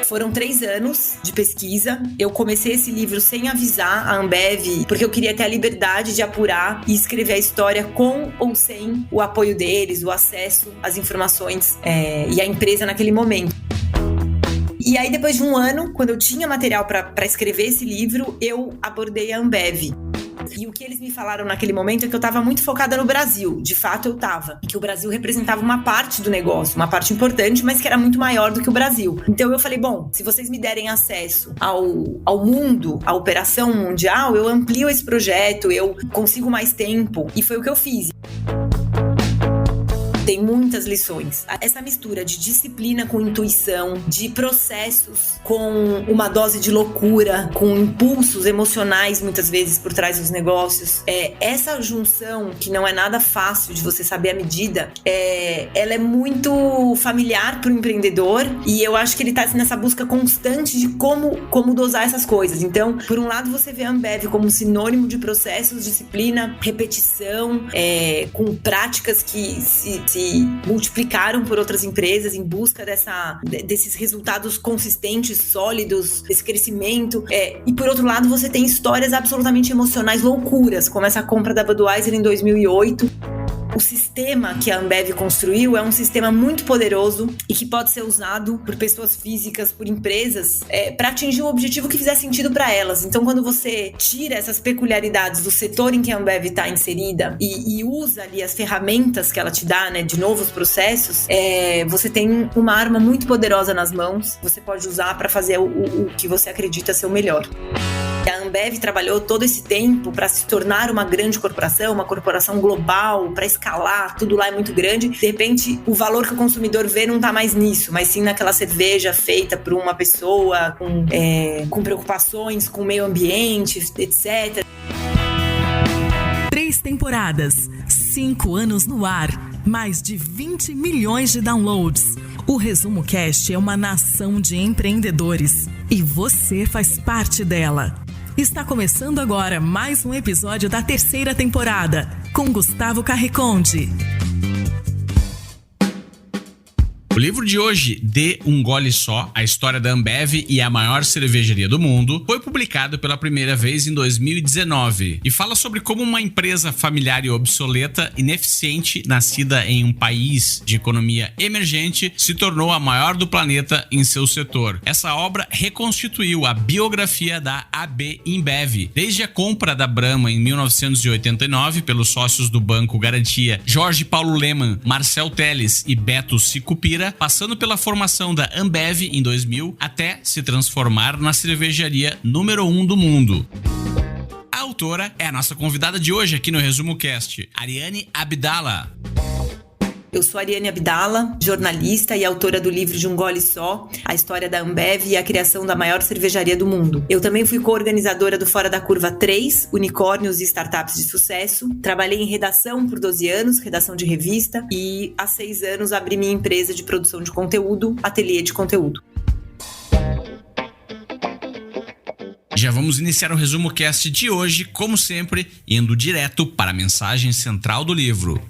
Foram 3 anos de pesquisa. Eu comecei esse livro sem avisar a Ambev, porque eu queria ter a liberdade de apurar e escrever a história com ou sem o apoio deles, o acesso às informações e à empresa naquele momento. E aí, depois de um ano, quando eu tinha material para escrever esse livro, eu abordei a Ambev. E o que eles me falaram naquele momento é que eu estava muito focada no Brasil. De fato, eu estava. E que o Brasil representava uma parte do negócio, uma parte importante, mas que era muito maior do que o Brasil. Então eu falei, bom, se vocês me derem acesso ao mundo, à operação mundial, eu amplio esse projeto, eu consigo mais tempo. E foi o que eu fiz. Tem muitas lições. Essa mistura de disciplina com intuição, de processos com uma dose de loucura, com impulsos emocionais muitas vezes por trás dos negócios. Essa junção, que não é nada fácil de você saber a medida, ela é muito familiar para o empreendedor e eu acho que ele está nessa busca constante de como dosar essas coisas. Então, por um lado, você vê a Ambev como um sinônimo de processos, disciplina, repetição, com práticas que se multiplicaram por outras empresas em busca desses resultados consistentes, sólidos, desse crescimento. E por outro lado, você tem histórias absolutamente emocionais, loucuras, como essa compra da Budweiser em 2008. O sistema que a Ambev construiu é um sistema muito poderoso e que pode ser usado por pessoas físicas, por empresas, para atingir um objetivo que fizer sentido para elas. Então, quando você tira essas peculiaridades do setor em que a Ambev está inserida e usa ali as ferramentas que ela te dá, né, de novos processos, você tem uma arma muito poderosa nas mãos. Você pode usar para fazer o que você acredita ser o melhor. A Ambev trabalhou todo esse tempo para se tornar uma grande corporação, uma corporação global, para escalar, tudo lá é muito grande. De repente, o valor que o consumidor vê não está mais nisso, mas sim naquela cerveja feita por uma pessoa com preocupações com o meio ambiente, etc. 3 temporadas, 5 anos no ar, mais de 20 milhões de downloads. O Resumo Cast é uma nação de empreendedores e você faz parte dela. Está começando agora mais um episódio da 3ª temporada, com Gustavo Carriconde. O livro de hoje, Dê um Gole Só, a história da Ambev e a maior cervejaria do mundo, foi publicado pela primeira vez em 2019 e fala sobre como uma empresa familiar e obsoleta, ineficiente, nascida em um país de economia emergente, se tornou a maior do planeta em seu setor. Essa obra reconstituiu a biografia da AB InBev, desde a compra da Brahma em 1989 pelos sócios do Banco Garantia Jorge Paulo Lemann, Marcel Teles e Beto Sicupira, passando pela formação da Ambev em 2000 até se transformar na cervejaria número 1 do mundo. A autora é a nossa convidada de hoje aqui no Resumo Cast, Ariane Abdala. Eu sou Ariane Abdala, jornalista e autora do livro De um Gole Só, a história da Ambev e a criação da maior cervejaria do mundo. Eu também fui co-organizadora do Fora da Curva 3, Unicórnios e Startups de Sucesso. Trabalhei em redação por 12 anos, redação de revista, e há 6 anos abri minha empresa de produção de conteúdo, Ateliê de Conteúdo. Já vamos iniciar o Resumo Cast de hoje, como sempre, indo direto para a mensagem central do livro.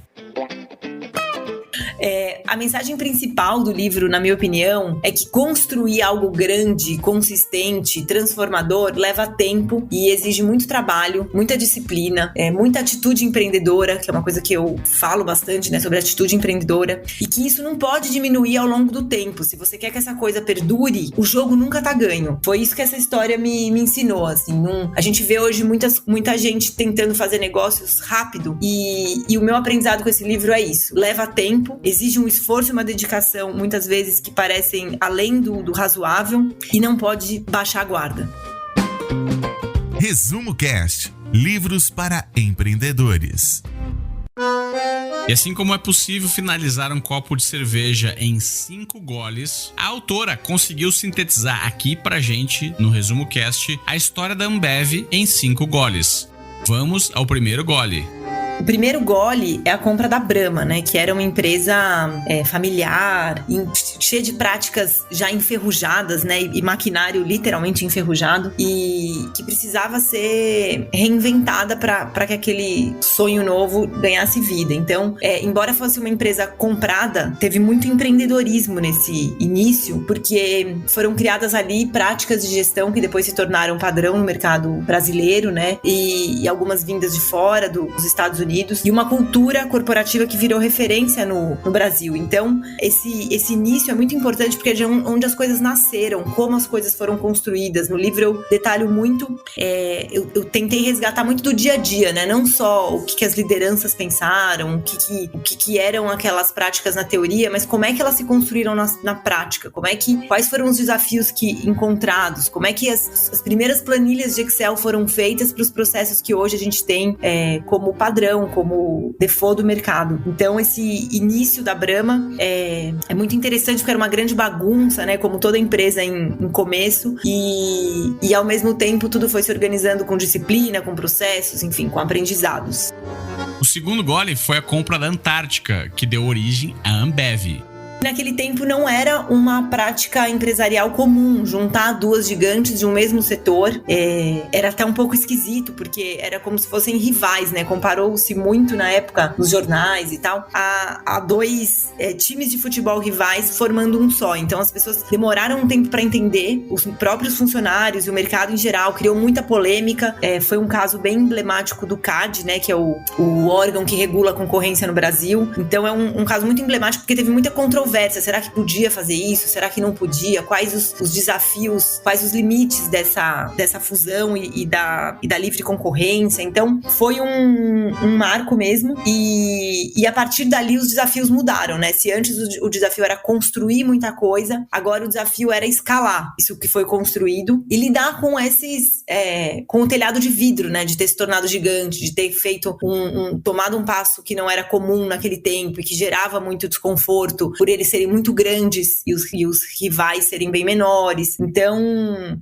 A mensagem principal do livro, na minha opinião, é que construir algo grande, consistente, transformador, leva tempo e exige muito trabalho, muita disciplina, muita atitude empreendedora, que é uma coisa que eu falo bastante, né, sobre atitude empreendedora, e que isso não pode diminuir ao longo do tempo. Se você quer que essa coisa perdure, o jogo nunca tá ganho. Foi isso que essa história me ensinou, assim. A gente vê hoje muita gente tentando fazer negócios rápido e o meu aprendizado com esse livro é isso. Leva tempo, exige um esforço e uma dedicação, muitas vezes que parecem além do razoável, e não pode baixar a guarda. Resumo Cast, livros para empreendedores. E assim como é possível finalizar um copo de cerveja em 5 goles, a autora conseguiu sintetizar aqui pra gente, no Resumo Cast, a história da Ambev em 5 goles. Vamos ao primeiro gole. O primeiro gole é a compra da Brahma, né? Que era uma empresa familiar, cheia de práticas já enferrujadas, né? E maquinário literalmente enferrujado, e que precisava ser reinventada para que aquele sonho novo ganhasse vida. Então, embora fosse uma empresa comprada, teve muito empreendedorismo nesse início, porque foram criadas ali práticas de gestão que depois se tornaram padrão no mercado brasileiro, né? E algumas vindas de fora, dos Estados Unidos, e uma cultura corporativa que virou referência no Brasil. Então, esse início é muito importante porque é de onde as coisas nasceram, como as coisas foram construídas. No livro eu detalho muito, eu tentei resgatar muito do dia a dia, né? Não só o que as lideranças pensaram, o que eram aquelas práticas na teoria, mas como é que elas se construíram na prática, quais foram os desafios encontrados, como é que as primeiras planilhas de Excel foram feitas para os processos que hoje a gente tem como padrão, como default do mercado. Então, esse início da Brahma é muito interessante porque era uma grande bagunça, né? Como toda empresa em começo, e ao mesmo tempo tudo foi se organizando com disciplina, com processos, enfim, com aprendizados. O segundo gole foi a compra da Antártica, que deu origem à Ambev. Naquele tempo não era uma prática empresarial comum juntar duas gigantes de um mesmo setor. Era até um pouco esquisito, porque era como se fossem rivais, né? Comparou-se muito na época nos jornais e tal a dois times de futebol rivais formando um só. Então as pessoas demoraram um tempo para entender, os próprios funcionários e o mercado em geral, criou muita polêmica. Foi um caso bem emblemático do CADE, né? Que é o órgão que regula a concorrência no Brasil. Então é um caso muito emblemático porque teve muita controvérsia. Será que podia fazer isso? Será que não podia? Quais os desafios, quais os limites dessa fusão e da livre concorrência? Então, foi um marco mesmo, e a partir dali os desafios mudaram, né? Se antes o desafio era construir muita coisa, agora o desafio era escalar isso que foi construído e lidar com com o telhado de vidro, né? De ter se tornado gigante, de ter feito tomado um passo que não era comum naquele tempo e que gerava muito desconforto por eles serem muito grandes e os rivais serem bem menores. Então,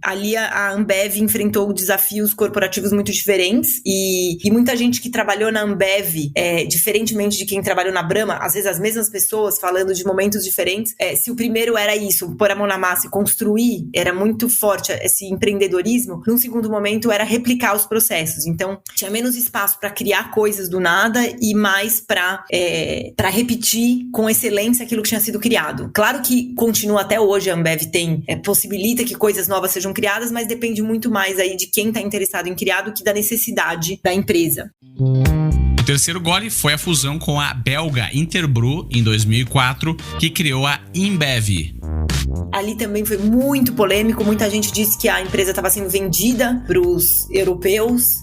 ali a Ambev enfrentou desafios corporativos muito diferentes, e muita gente que trabalhou na Ambev, diferentemente de quem trabalhou na Brahma, às vezes as mesmas pessoas falando de momentos diferentes, se o primeiro era isso, pôr a mão na massa e construir, era muito forte esse empreendedorismo, num segundo momento era replicar os processos. Então, tinha menos espaço para criar coisas do nada e mais para repetir com excelência aquilo que tinha sido criado. Claro que continua até hoje, a Ambev possibilita que coisas novas sejam criadas, mas depende muito mais aí de quem está interessado em criar do que da necessidade da empresa. O terceiro gole foi a fusão com a belga Interbrew em 2004, que criou a InBev. Ali também foi muito polêmico, muita gente disse que a empresa estava sendo vendida para os europeus,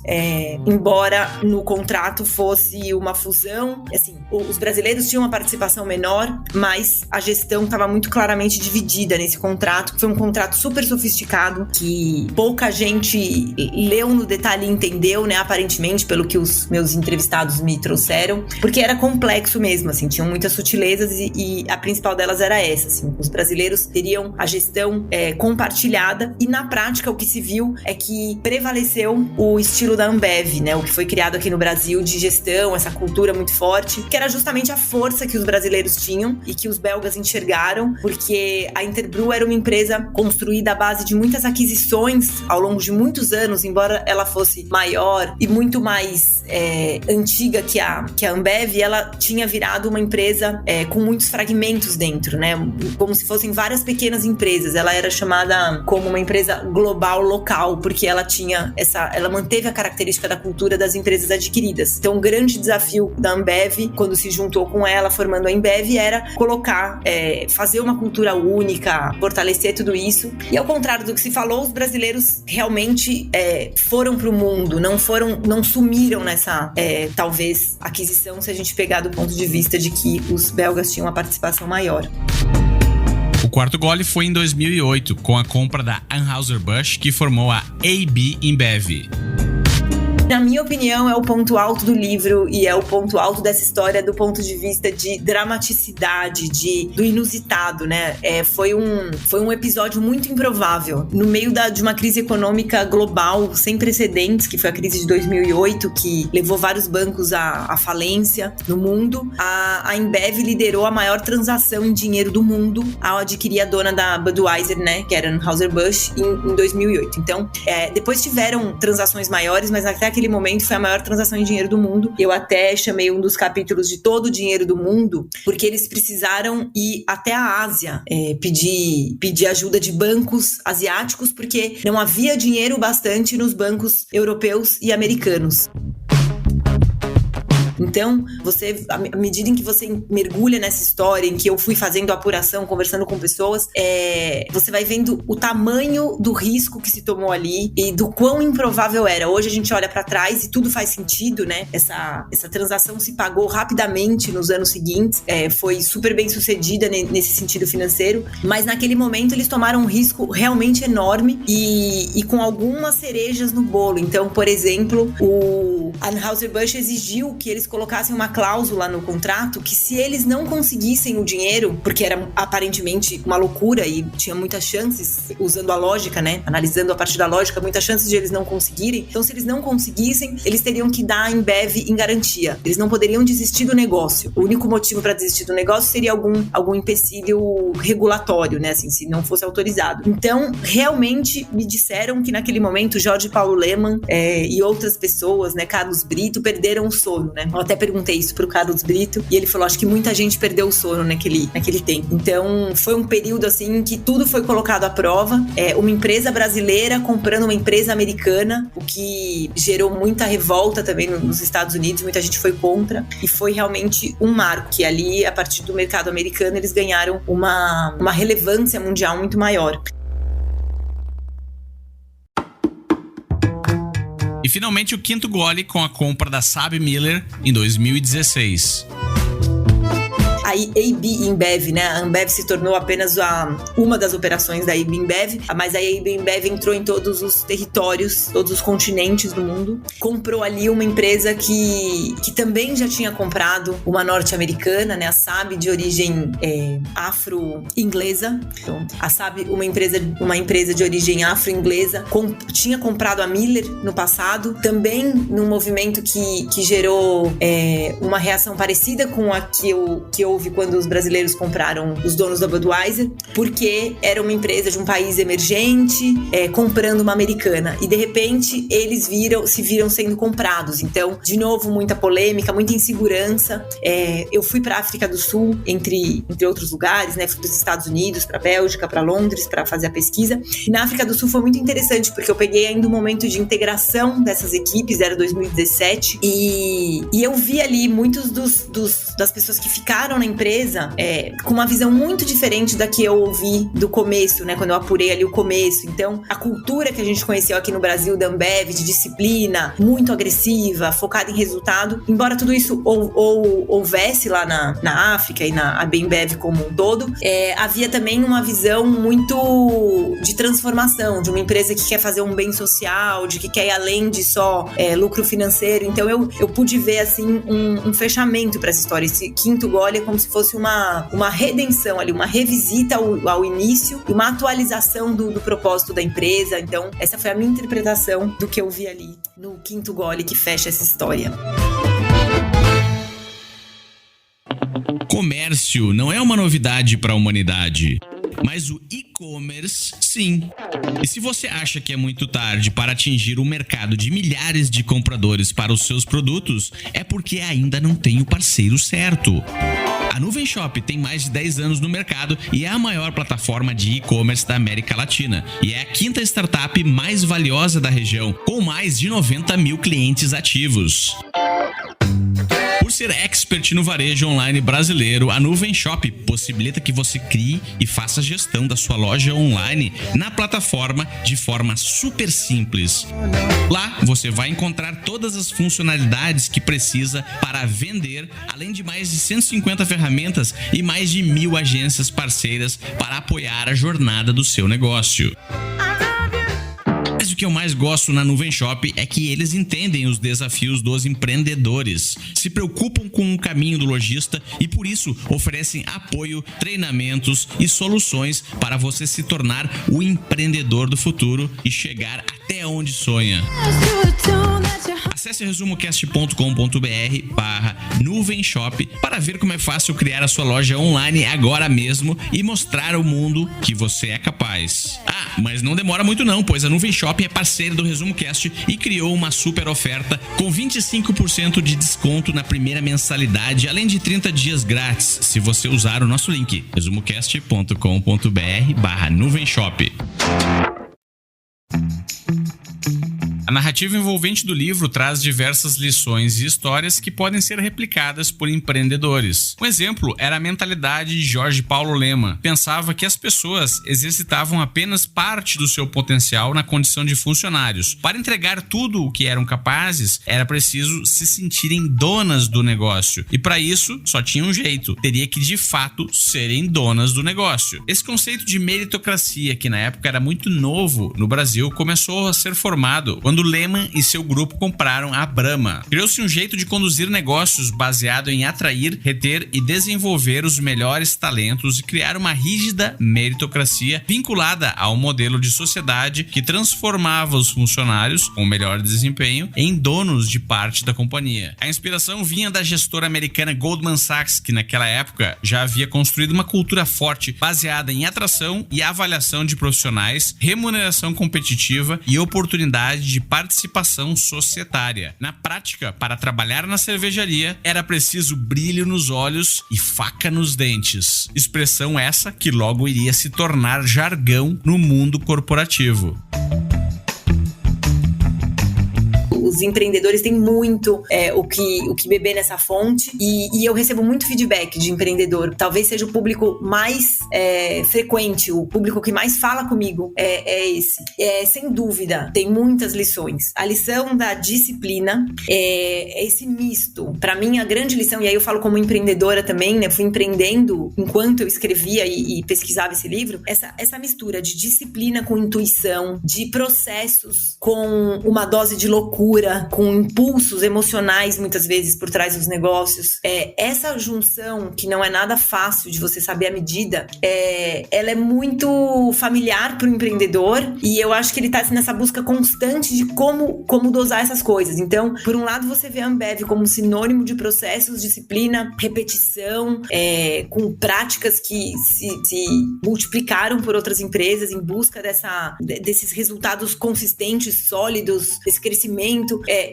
embora no contrato fosse uma fusão. Assim, os brasileiros tinham uma participação menor, mas a gestão estava muito claramente dividida nesse contrato, que foi um contrato super sofisticado, que pouca gente leu no detalhe e entendeu, né, aparentemente, pelo que os meus entrevistados me trouxeram, porque era complexo mesmo, assim, tinham muitas sutilezas e a principal delas era essa, assim, os brasileiros teriam a gestão compartilhada, e na prática o que se viu é que prevaleceu o estilo da Ambev, né, o que foi criado aqui no Brasil de gestão, essa cultura muito forte, que era justamente a força que os brasileiros tinham e que os belgas enxergaram, porque a Interbrew era uma empresa construída à base de muitas aquisições ao longo de muitos anos, embora ela fosse maior e muito mais antiga que a Ambev, ela tinha virado uma empresa com muitos fragmentos dentro, né, como se fossem várias pequenas empresas. Ela era chamada como uma empresa global local, porque ela manteve a característica da cultura das empresas adquiridas. Então, o grande desafio da Ambev, quando se juntou com ela, formando a InBev, era colocar, fazer uma cultura única, fortalecer tudo isso. E ao contrário do que se falou, os brasileiros realmente foram pro mundo, não sumiram nessa, talvez, aquisição, se a gente pegar do ponto de vista de que os belgas tinham uma participação maior. O quarto gole foi em 2008, com a compra da Anheuser-Busch, que formou a AB InBev. Na minha opinião, é o ponto alto do livro e é o ponto alto dessa história do ponto de vista de dramaticidade, do inusitado, né? Foi um episódio muito improvável. No meio de uma crise econômica global sem precedentes, que foi a crise de 2008, que levou vários bancos à falência no mundo, a Ambev liderou a maior transação em dinheiro do mundo ao adquirir a dona da Budweiser, né? Que era Anheuser-Busch, em 2008. Então, depois tiveram transações maiores, mas até aquele momento foi a maior transação em dinheiro do mundo. Eu até chamei um dos capítulos de todo o dinheiro do mundo, porque eles precisaram ir até a Ásia, pedir ajuda de bancos asiáticos, porque não havia dinheiro bastante nos bancos europeus e americanos. Então, à medida em que você mergulha nessa história, em que eu fui fazendo a apuração, conversando com pessoas, você vai vendo o tamanho do risco que se tomou ali e do quão improvável era. Hoje a gente olha pra trás e tudo faz sentido, né? Essa transação se pagou rapidamente nos anos seguintes, foi super bem sucedida nesse sentido financeiro, mas naquele momento eles tomaram um risco realmente enorme e com algumas cerejas no bolo. Então, por exemplo, o Anheuser-Busch exigiu que eles colocassem uma cláusula no contrato que se eles não conseguissem o dinheiro, porque era aparentemente uma loucura e tinha muitas chances, usando a lógica, né, analisando a partir da lógica, muitas chances de eles não conseguirem. Então, se eles não conseguissem, eles teriam que dar a Ambev em garantia. Eles não poderiam desistir do negócio. O único motivo para desistir do negócio seria algum empecilho regulatório, né, assim, se não fosse autorizado. Então, realmente me disseram que naquele momento Jorge Paulo Lemann e outras pessoas, né, Carlos Brito, perderam o sono, né? Eu até perguntei isso pro Carlos Brito e ele falou, acho que muita gente perdeu o sono naquele tempo. Então, foi um período assim que tudo foi colocado à prova. Uma empresa brasileira comprando uma empresa americana, o que gerou muita revolta também nos Estados Unidos, muita gente foi contra e foi realmente um marco, que ali, a partir do mercado americano, eles ganharam uma relevância mundial muito maior. E finalmente o quinto gole com a compra da SABMiller em 2016. A AB InBev, né? A Ambev se tornou apenas uma das operações da AB InBev, mas a AB InBev entrou em todos os territórios, todos os continentes do mundo. Comprou ali uma empresa que também já tinha comprado uma norte-americana, né? A SAB, de origem afro-inglesa. Então, a SAB, uma empresa de origem afro-inglesa, tinha comprado a Miller no passado, também num movimento que gerou uma reação parecida com a que houve quando os brasileiros compraram os donos da Budweiser, porque era uma empresa de um país emergente comprando uma americana e de repente eles se viram sendo comprados. Então, de novo, muita polêmica, muita insegurança. Eu fui para a África do Sul, entre outros lugares, né? Fui para os Estados Unidos, para a Bélgica, para Londres, para fazer a pesquisa. E na África do Sul foi muito interessante, porque eu peguei ainda um momento de integração dessas equipes, era 2017, e eu vi ali muitos das pessoas que ficaram na empresa com uma visão muito diferente da que eu ouvi do começo, né? Quando eu apurei ali o começo. Então, a cultura que a gente conheceu aqui no Brasil da Ambev, de disciplina, muito agressiva, focada em resultado, embora tudo isso houvesse lá na África e na Ambev como um todo, havia também uma visão muito de transformação, de uma empresa que quer fazer um bem social, de que quer ir além de só lucro financeiro. Então, eu pude ver, assim, um fechamento para essa história. Esse quinto gole é como se fosse uma redenção ali, uma revisita ao início e uma atualização do propósito da empresa. Então, essa foi a minha interpretação do que eu vi ali no quinto gole que fecha essa história. Comércio não é uma novidade para a humanidade, mas o e-commerce, sim. E se você acha que é muito tarde para atingir um mercado de milhares de compradores para os seus produtos, é porque ainda não tem o parceiro certo. A Nuvem Shop tem mais de 10 anos no mercado e é a maior plataforma de e-commerce da América Latina. E é a quinta startup mais valiosa da região, com mais de 90 mil clientes ativos. Por ser expert no varejo online brasileiro, a Nuvem Shop possibilita que você crie e faça a gestão da sua loja online na plataforma de forma super simples. Lá você vai encontrar todas as funcionalidades que precisa para vender, além de mais de 150 ferramentas e mais de 1.000 agências parceiras para apoiar a jornada do seu negócio. Mas o que que eu mais gosto na Nuvem Shop é que eles entendem os desafios dos empreendedores, se preocupam com o caminho do lojista e por isso oferecem apoio, treinamentos e soluções para você se tornar o empreendedor do futuro e chegar até onde sonha. Acesse resumocast.com.br/nuvenshop para ver como é fácil criar a sua loja online agora mesmo e mostrar ao mundo que você é capaz. Mas não demora muito não, pois a Nuvem Shop é parceira do Resumo Cast e criou uma super oferta com 25% de desconto na primeira mensalidade, além de 30 dias grátis, se você usar o nosso link, resumocast.com.br/nuvenshop. A narrativa envolvente do livro traz diversas lições e histórias que podem ser replicadas por empreendedores. Um exemplo era a mentalidade de Jorge Paulo Lemann. Pensava que as pessoas exercitavam apenas parte do seu potencial na condição de funcionários. Para entregar tudo o que eram capazes, era preciso se sentirem donas do negócio. E para isso, só tinha um jeito. Teria que, de fato, serem donas do negócio. Esse conceito de meritocracia, que na época era muito novo no Brasil, começou a ser formado quando Lemann e seu grupo compraram a Brahma. Criou-se um jeito de conduzir negócios baseado em atrair, reter e desenvolver os melhores talentos e criar uma rígida meritocracia vinculada ao modelo de sociedade que transformava os funcionários com melhor desempenho em donos de parte da companhia. A inspiração vinha da gestora americana Goldman Sachs, que naquela época já havia construído uma cultura forte baseada em atração e avaliação de profissionais, remuneração competitiva e oportunidade de participação societária. Na prática, para trabalhar na cervejaria, era preciso brilho nos olhos e faca nos dentes. Expressão essa que logo iria se tornar jargão no mundo corporativo. Os empreendedores têm muito o que beber nessa fonte e eu recebo muito feedback de empreendedor. Talvez seja o público mais frequente, o público que mais fala comigo é esse. Sem dúvida, tem muitas lições. A lição da disciplina é esse misto. Para mim, a grande lição, e aí eu falo como empreendedora também, né? Fui empreendendo enquanto eu escrevia e pesquisava esse livro, essa mistura de disciplina com intuição, de processos com uma dose de loucura, com impulsos emocionais muitas vezes por trás dos negócios. Essa junção, que não é nada fácil de você saber a medida, ela é muito familiar para o empreendedor e eu acho que ele está nessa busca constante de como dosar essas coisas. Então, por um lado, você vê a Ambev como sinônimo de processos, disciplina, repetição, com práticas que se multiplicaram por outras empresas em busca desses resultados consistentes, sólidos, desse crescimento.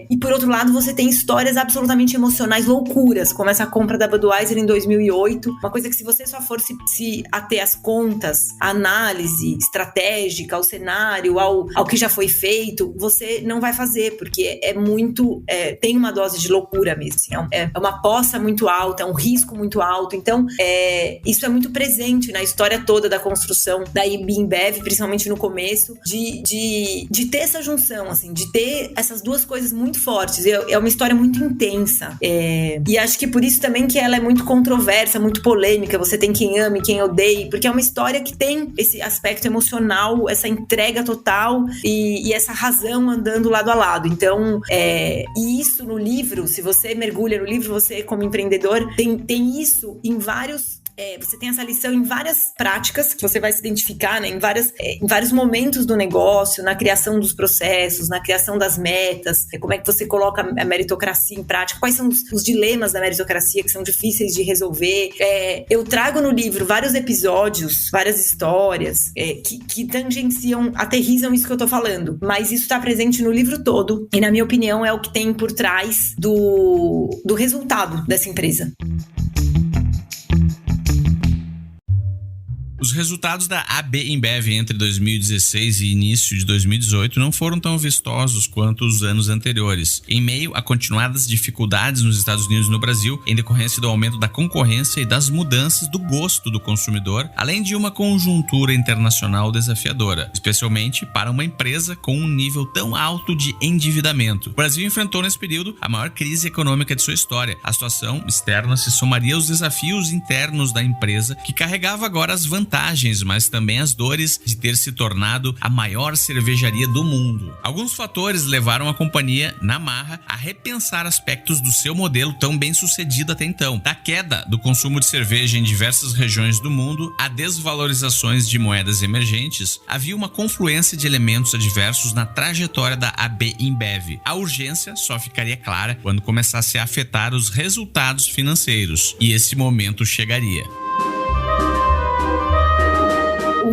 E por outro lado, você tem histórias absolutamente emocionais, loucuras, como essa compra da Budweiser em 2008. Uma coisa que, se você só for se ater às contas, à análise estratégica, ao cenário, ao que já foi feito, você não vai fazer, porque tem uma dose de loucura mesmo. É uma aposta muito alta, é um risco muito alto. Então, isso é muito presente na história toda da construção da Ambev, principalmente no começo, de ter essa junção, assim, de ter essas duas coisas muito fortes. É uma história muito intensa. E acho que por isso também que ela é muito controversa, muito polêmica. Você tem quem ame, quem odeie, porque é uma história que tem esse aspecto emocional, essa entrega total e essa razão andando lado a lado. Então, e isso no livro, se você mergulha no livro, você como empreendedor, tem isso em vários... você tem essa lição em várias práticas que você vai se identificar, né? Em vários momentos do negócio, na criação dos processos, na criação das metas, como é que você coloca a meritocracia em prática, quais são os dilemas da meritocracia que são difíceis de resolver. Eu trago no livro vários episódios, várias histórias que tangenciam, aterrizam isso que eu tô falando, mas isso tá presente no livro todo e, na minha opinião, é o que tem por trás do resultado dessa empresa. Os resultados da AB InBev entre 2016 e início de 2018 não foram tão vistosos quanto os anos anteriores, em meio a continuadas dificuldades nos Estados Unidos e no Brasil, em decorrência do aumento da concorrência e das mudanças do gosto do consumidor, além de uma conjuntura internacional desafiadora, especialmente para uma empresa com um nível tão alto de endividamento. O Brasil enfrentou nesse período a maior crise econômica de sua história. A situação externa se somaria aos desafios internos da empresa, que carregava agora as vantagens vantagens, mas também as dores de ter se tornado a maior cervejaria do mundo. Alguns fatores levaram a companhia, na marra, a repensar aspectos do seu modelo tão bem sucedido até então. Da queda do consumo de cerveja em diversas regiões do mundo a desvalorizações de moedas emergentes, havia uma confluência de elementos adversos na trajetória da AB InBev. A urgência só ficaria clara quando começasse a afetar os resultados financeiros, e esse momento chegaria.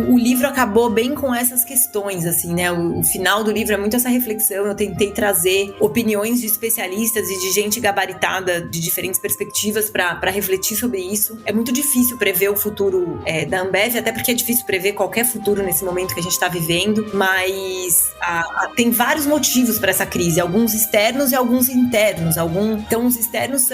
O livro acabou bem com essas questões, assim, né? O final do livro é muito essa reflexão. Eu tentei trazer opiniões de especialistas e de gente gabaritada de diferentes perspectivas para refletir sobre isso. É muito difícil prever o futuro da Ambev, até porque é difícil prever qualquer futuro nesse momento que a gente está vivendo, mas tem vários motivos para essa crise, alguns externos e alguns internos. Então, os externos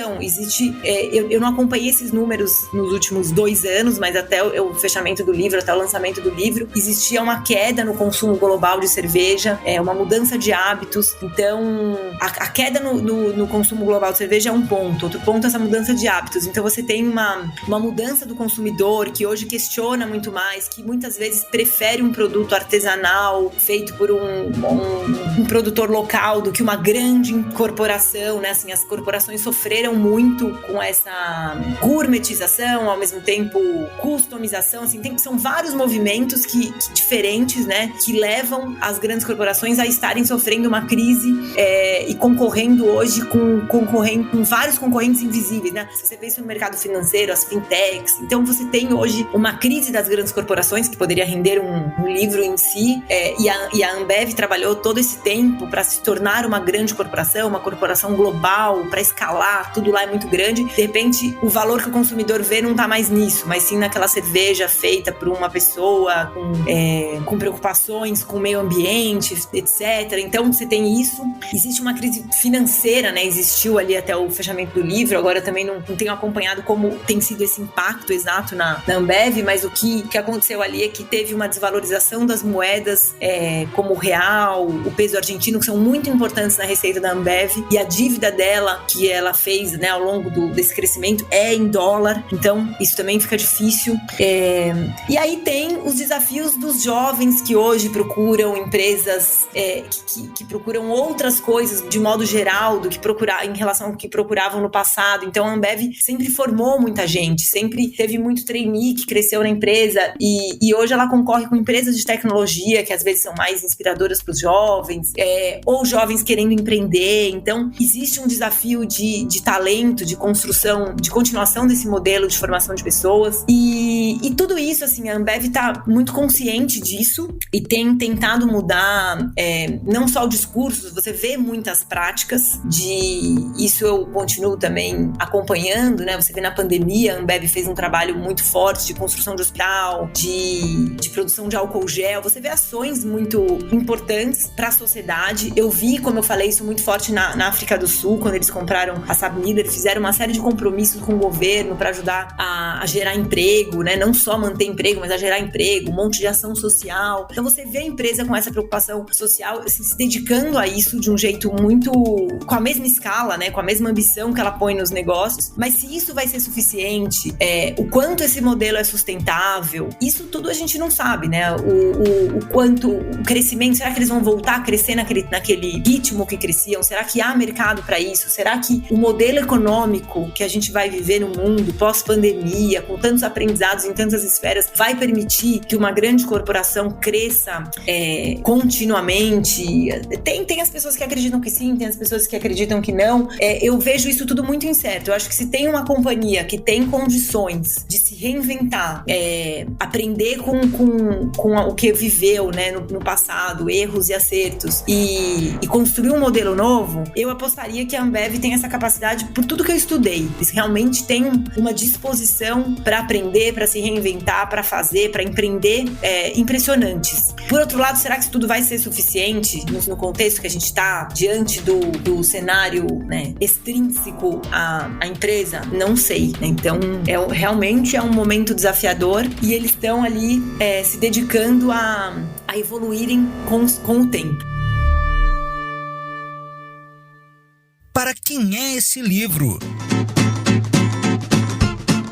eu não acompanhei esses números nos últimos 2 anos, mas até o fechamento do livro, até o lançamento do livro, existia uma queda no consumo global de cerveja, uma mudança de hábitos. Então, a queda no consumo global de cerveja é um ponto. Outro ponto é essa mudança de hábitos. Então, você tem uma mudança do consumidor que hoje questiona muito mais, que muitas vezes prefere um produto artesanal feito por um produtor local do que uma grande corporação, né? Assim, as corporações sofreram muito com essa gourmetização, ao mesmo tempo customização, assim, são vários movimentos que diferentes, né, que levam as grandes corporações a estarem sofrendo uma crise e concorrendo hoje com vários concorrentes invisíveis, né? Se você pensa no mercado financeiro, as fintechs, então você tem hoje uma crise das grandes corporações que poderia render um livro em si, e a Ambev trabalhou todo esse tempo para se tornar uma grande corporação, uma corporação global, para escalar, tudo lá é muito grande. De repente, o valor que o consumidor vê não tá mais nisso, mas sim naquela cerveja feita por uma pessoa com preocupações com o meio ambiente, etc. Então, você tem isso. Existe uma crise financeira, né? Existiu ali até o fechamento do livro. Agora também não tenho acompanhado como tem sido esse impacto exato na Ambev, mas o que aconteceu ali é que teve uma desvalorização das moedas, como o real, o peso argentino, que são muito importantes na receita da Ambev, e a dívida dela, que ela fez, né, ao longo desse crescimento, é em dólar. Então, isso também fica difícil. E aí tem os desafios dos jovens que hoje procuram empresas que procuram outras coisas de modo geral do que procurar em relação ao que procuravam no passado. Então a Ambev sempre formou muita gente, sempre teve muito trainee que cresceu na empresa, e hoje ela concorre com empresas de tecnologia que às vezes são mais inspiradoras para os jovens, ou jovens querendo empreender. Então existe um desafio de talento, de construção, de continuação desse modelo de formação de pessoas, e tudo isso, assim, a Ambev está muito consciente disso e tem tentado mudar não só o discurso, você vê muitas práticas isso eu continuo também acompanhando, né? Você vê na pandemia, a Ambev fez um trabalho muito forte de construção de hospital, de produção de álcool gel, você vê ações muito importantes para a sociedade. Eu vi, como eu falei, isso muito forte na África do Sul, quando eles compraram a SABMiller, fizeram uma série de compromissos com o governo para ajudar a gerar emprego, né? Não só manter emprego, mas a gerar emprego, um monte de ação social. Então você vê a empresa com essa preocupação social, assim, se dedicando a isso de um jeito muito, com a mesma escala, né, com a mesma ambição que ela põe nos negócios. Mas se isso vai ser suficiente, o quanto esse modelo é sustentável, isso tudo a gente não sabe, né? O quanto o crescimento, será que eles vão voltar a crescer naquele ritmo que cresciam? Será que há mercado para isso? Será que o modelo econômico que a gente vai viver no mundo pós-pandemia, com tantos aprendizados em tantas esferas, vai permitir que uma grande corporação cresça continuamente? Tem as pessoas que acreditam que sim, tem as pessoas que acreditam que não. Eu vejo isso tudo muito incerto. Eu acho que se tem uma companhia que tem condições de se reinventar, aprender com o que viveu, né, no passado, erros e acertos, e construir um modelo novo, eu apostaria que a Ambev tem essa capacidade, por tudo que eu estudei. Eles realmente têm uma disposição para aprender, para se reinventar, para fazer, para empreender, impressionantes. Por outro lado, será que isso tudo vai ser suficiente no contexto que a gente está diante do cenário, né, extrínseco à empresa? Não sei, né? Então, realmente é um momento desafiador, e eles estão ali se dedicando a evoluírem com o tempo. Para quem é esse livro?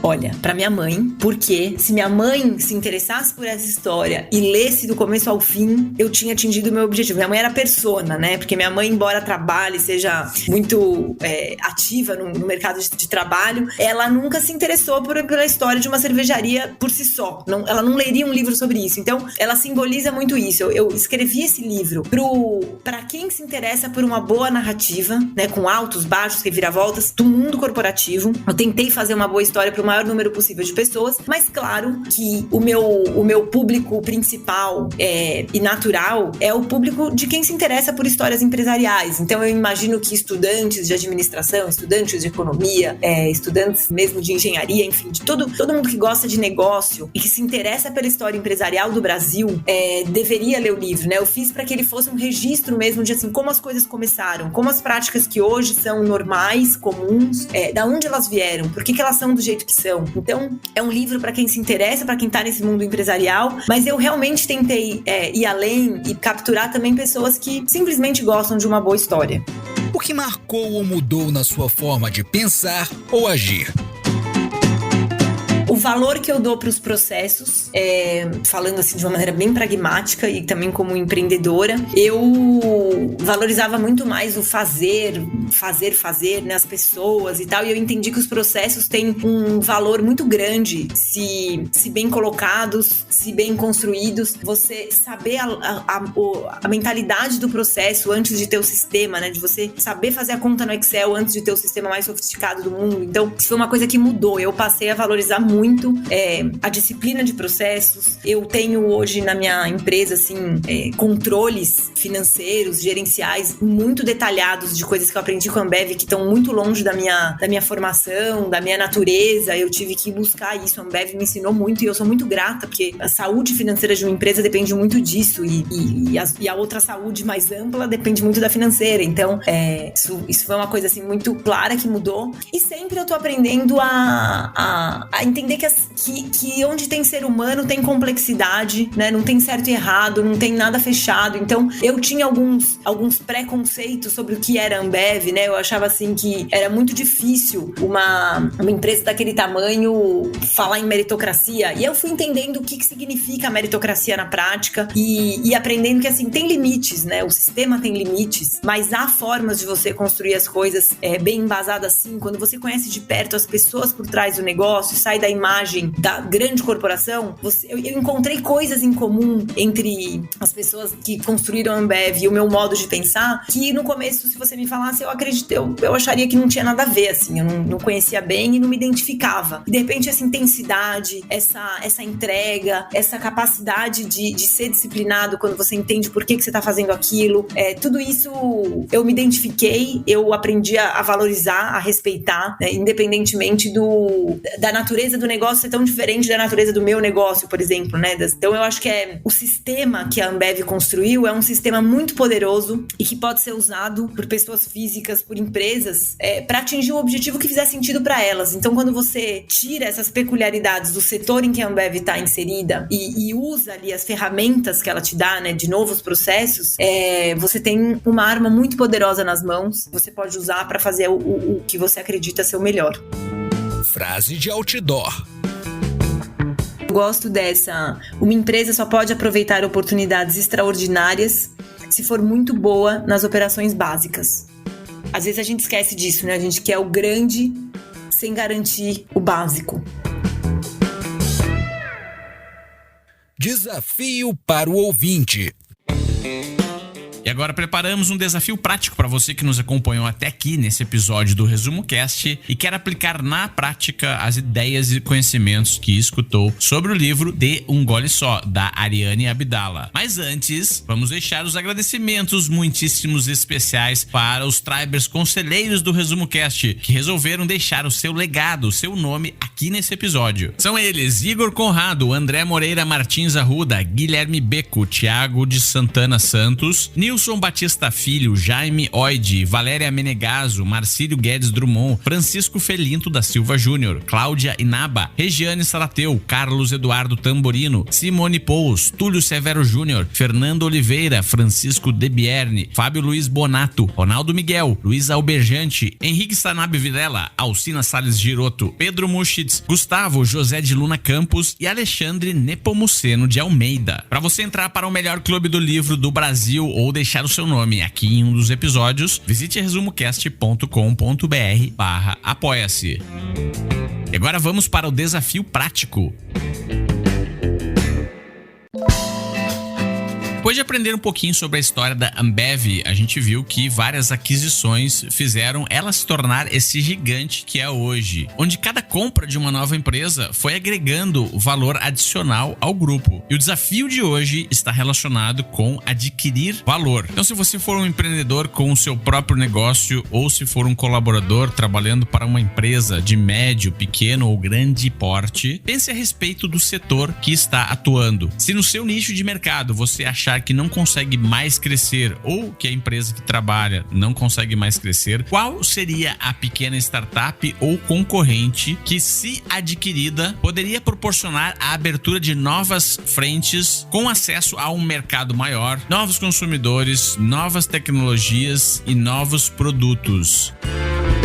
Olha, pra minha mãe, porque se minha mãe se interessasse por essa história e lesse do começo ao fim, eu tinha atingido o meu objetivo. Minha mãe era persona, né? Porque minha mãe, embora trabalhe, seja muito ativa no mercado de trabalho, ela nunca se interessou pela história de uma cervejaria por si só. Ela não leria um livro sobre isso. Então, ela simboliza muito isso. Eu escrevi esse livro pra quem se interessa por uma boa narrativa, né? Com altos, baixos, reviravoltas, do mundo corporativo. Eu tentei fazer uma boa história para o maior número possível de pessoas, mas claro que o meu público principal e natural é o público de quem se interessa por histórias empresariais. Então eu imagino que estudantes de administração, estudantes de economia, estudantes mesmo de engenharia, enfim, de todo mundo que gosta de negócio e que se interessa pela história empresarial do Brasil, deveria ler o livro, né? Eu fiz para que ele fosse um registro mesmo de assim, como as coisas começaram, como as práticas que hoje são normais, comuns, da onde elas vieram, por que elas são do jeito que são. Então, é um livro para quem se interessa, para quem tá nesse mundo empresarial, mas eu realmente tentei ir além e capturar também pessoas que simplesmente gostam de uma boa história. O que marcou ou mudou na sua forma de pensar ou agir? O valor que eu dou para os processos, falando assim de uma maneira bem pragmática e também como empreendedora, eu valorizava muito mais o fazer, né, as pessoas e tal, e eu entendi que os processos têm um valor muito grande se bem colocados, se bem construídos, você saber a mentalidade do processo antes de ter o sistema, né, de você saber fazer a conta no Excel antes de ter o sistema mais sofisticado do mundo. Então, isso foi uma coisa que mudou, eu passei a valorizar muito a disciplina de processos. Eu tenho hoje na minha empresa assim, controles financeiros, gerenciais muito detalhados de coisas que eu aprendi com a Ambev que estão muito longe da minha formação, da minha natureza. Eu tive que buscar isso, a Ambev me ensinou muito e eu sou muito grata porque a saúde financeira de uma empresa depende muito disso e a outra saúde mais ampla depende muito da financeira. Então isso foi uma coisa assim muito clara que mudou e sempre eu tô aprendendo a entender que onde tem ser humano tem complexidade, né? Não tem certo e errado, não tem nada fechado. Então, eu tinha alguns preconceitos sobre o que era Ambev, né? Eu achava assim que era muito difícil uma empresa daquele tamanho falar em meritocracia. E eu fui entendendo o que significa a meritocracia na prática e aprendendo que assim, tem limites, né? O sistema tem limites, mas há formas de você construir as coisas bem embasadas assim. Quando você conhece de perto as pessoas por trás do negócio, sai da imagem da grande corporação, eu encontrei coisas em comum entre as pessoas que construíram a Ambev e o meu modo de pensar, que no começo, se você me falasse, eu acharia que não tinha nada a ver, assim, eu não conhecia bem e não me identificava. E de repente essa intensidade, essa entrega, essa capacidade de ser disciplinado quando você entende por que você tá fazendo aquilo, tudo isso eu me identifiquei, eu aprendi a valorizar, a respeitar, né, independentemente da natureza do negócio ser tão diferente da natureza do meu negócio, por exemplo, né? Então eu acho que o sistema que a Ambev construiu é um sistema muito poderoso e que pode ser usado por pessoas físicas, por empresas, para atingir o objetivo que fizer sentido para elas. Então quando você tira essas peculiaridades do setor em que a Ambev está inserida e usa ali as ferramentas que ela te dá, né, de novos processos, você tem uma arma muito poderosa nas mãos, você pode usar para fazer o que você acredita ser o melhor. Frase de outdoor. Eu gosto uma empresa só pode aproveitar oportunidades extraordinárias se for muito boa nas operações básicas. Às vezes a gente esquece disso, né? A gente quer o grande sem garantir o básico. Desafio para o ouvinte. E agora preparamos um desafio prático para você que nos acompanhou até aqui nesse episódio do Resumo Cast e quer aplicar na prática as ideias e conhecimentos que escutou sobre o livro De Um Gole Só, da Ariane Abdala. Mas antes, vamos deixar os agradecimentos muitíssimos especiais para os Tribers conselheiros do Resumo Cast, que resolveram deixar o seu legado, o seu nome aqui nesse episódio. São eles: Igor Conrado, André Moreira Martins Arruda, Guilherme Beco, Thiago de Santana Santos, Nilson Nilson Batista Filho, Jaime Oide, Valéria Menegaso, Marcílio Guedes Drummond, Francisco Felinto da Silva Júnior, Cláudia Inaba, Regiane Sarateu, Carlos Eduardo Tamborino, Simone Pous, Túlio Severo Júnior, Fernando Oliveira, Francisco Debierne, Fábio Luiz Bonato, Ronaldo Miguel, Luiz Alberjante, Henrique Sanabe Vilela, Alcina Salles Giroto, Pedro Muschitz, Gustavo José de Luna Campos e Alexandre Nepomuceno de Almeida. Para você entrar para o melhor clube do livro do Brasil ou deixar o seu nome aqui em um dos episódios, visite resumocast.com.br/apoia-se. E agora vamos para o desafio prático. Depois de aprender um pouquinho sobre a história da Ambev, a gente viu que várias aquisições fizeram ela se tornar esse gigante que é hoje, onde cada compra de uma nova empresa foi agregando valor adicional ao grupo. E o desafio de hoje está relacionado com adquirir valor. Então, se você for um empreendedor com o seu próprio negócio ou se for um colaborador trabalhando para uma empresa de médio, pequeno ou grande porte, pense a respeito do setor que está atuando. Se no seu nicho de mercado você achar que não consegue mais crescer ou que a empresa que trabalha não consegue mais crescer, qual seria a pequena startup ou concorrente que, se adquirida, poderia proporcionar a abertura de novas frentes com acesso a um mercado maior, novos consumidores, novas tecnologias e novos produtos?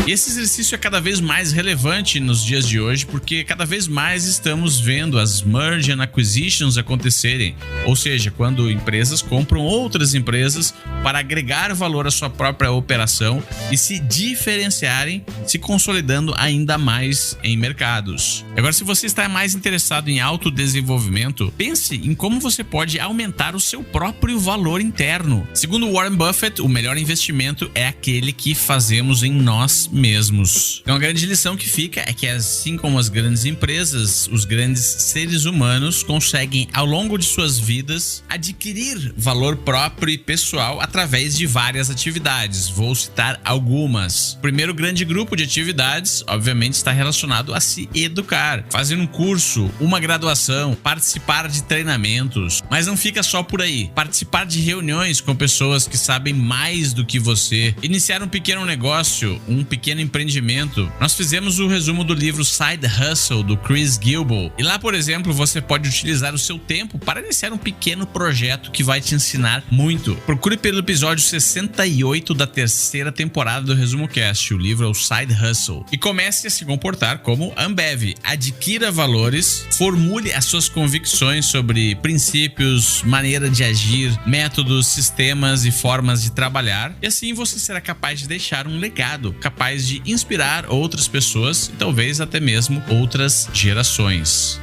E esse exercício é cada vez mais relevante nos dias de hoje, porque cada vez mais estamos vendo as merge and acquisitions acontecerem, ou seja, quando empresas compram outras empresas para agregar valor à sua própria operação e se diferenciarem, se consolidando ainda mais em mercados. Agora, se você está mais interessado em autodesenvolvimento, pense em como você pode aumentar o seu próprio valor interno. Segundo Warren Buffett, o melhor investimento é aquele que fazemos em nós mesmos. Então, a grande lição que fica é que, assim como as grandes empresas, os grandes seres humanos conseguem, ao longo de suas vidas, adquirir valor próprio e pessoal através de várias atividades. Vou citar algumas. O primeiro grande grupo de atividades, obviamente, está relacionado a se educar, fazer um curso, uma graduação, participar de treinamentos. Mas não fica só por aí. Participar de reuniões com pessoas que sabem mais do que você, iniciar um pequeno negócio, um pequeno empreendimento. Nós fizemos o resumo do livro Side Hustle, do Chris Gilbo. E lá, por exemplo, você pode utilizar o seu tempo para iniciar um pequeno projeto que vai te ensinar muito. Procure pelo episódio 68 da terceira temporada do Resumo Cast. O livro é o Side Hustle. E comece a se comportar como Ambev. Adquira valores, formule as suas convicções sobre princípios, maneira de agir, métodos, sistemas e formas de trabalhar. E assim você será capaz de deixar um legado, capaz de inspirar outras pessoas e talvez até mesmo outras gerações.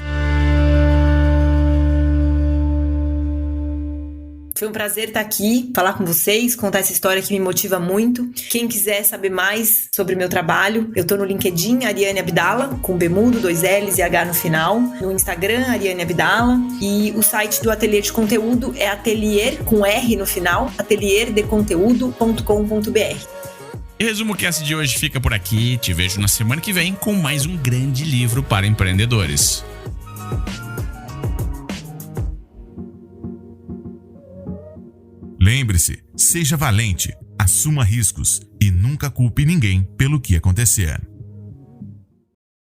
Foi um prazer estar aqui, falar com vocês, contar essa história que me motiva muito. Quem quiser saber mais sobre meu trabalho, eu tô no LinkedIn, Ariane Abdala, com B mudo, 2 L's e H no final. No Instagram, Ariane Abdala. E o site do Ateliê de Conteúdo é atelier, com R no final, atelierdeconteúdo.com.br. E o Resumo Cast de hoje fica por aqui. Te vejo na semana que vem com mais um grande livro para empreendedores. Lembre-se, seja valente, assuma riscos e nunca culpe ninguém pelo que acontecer.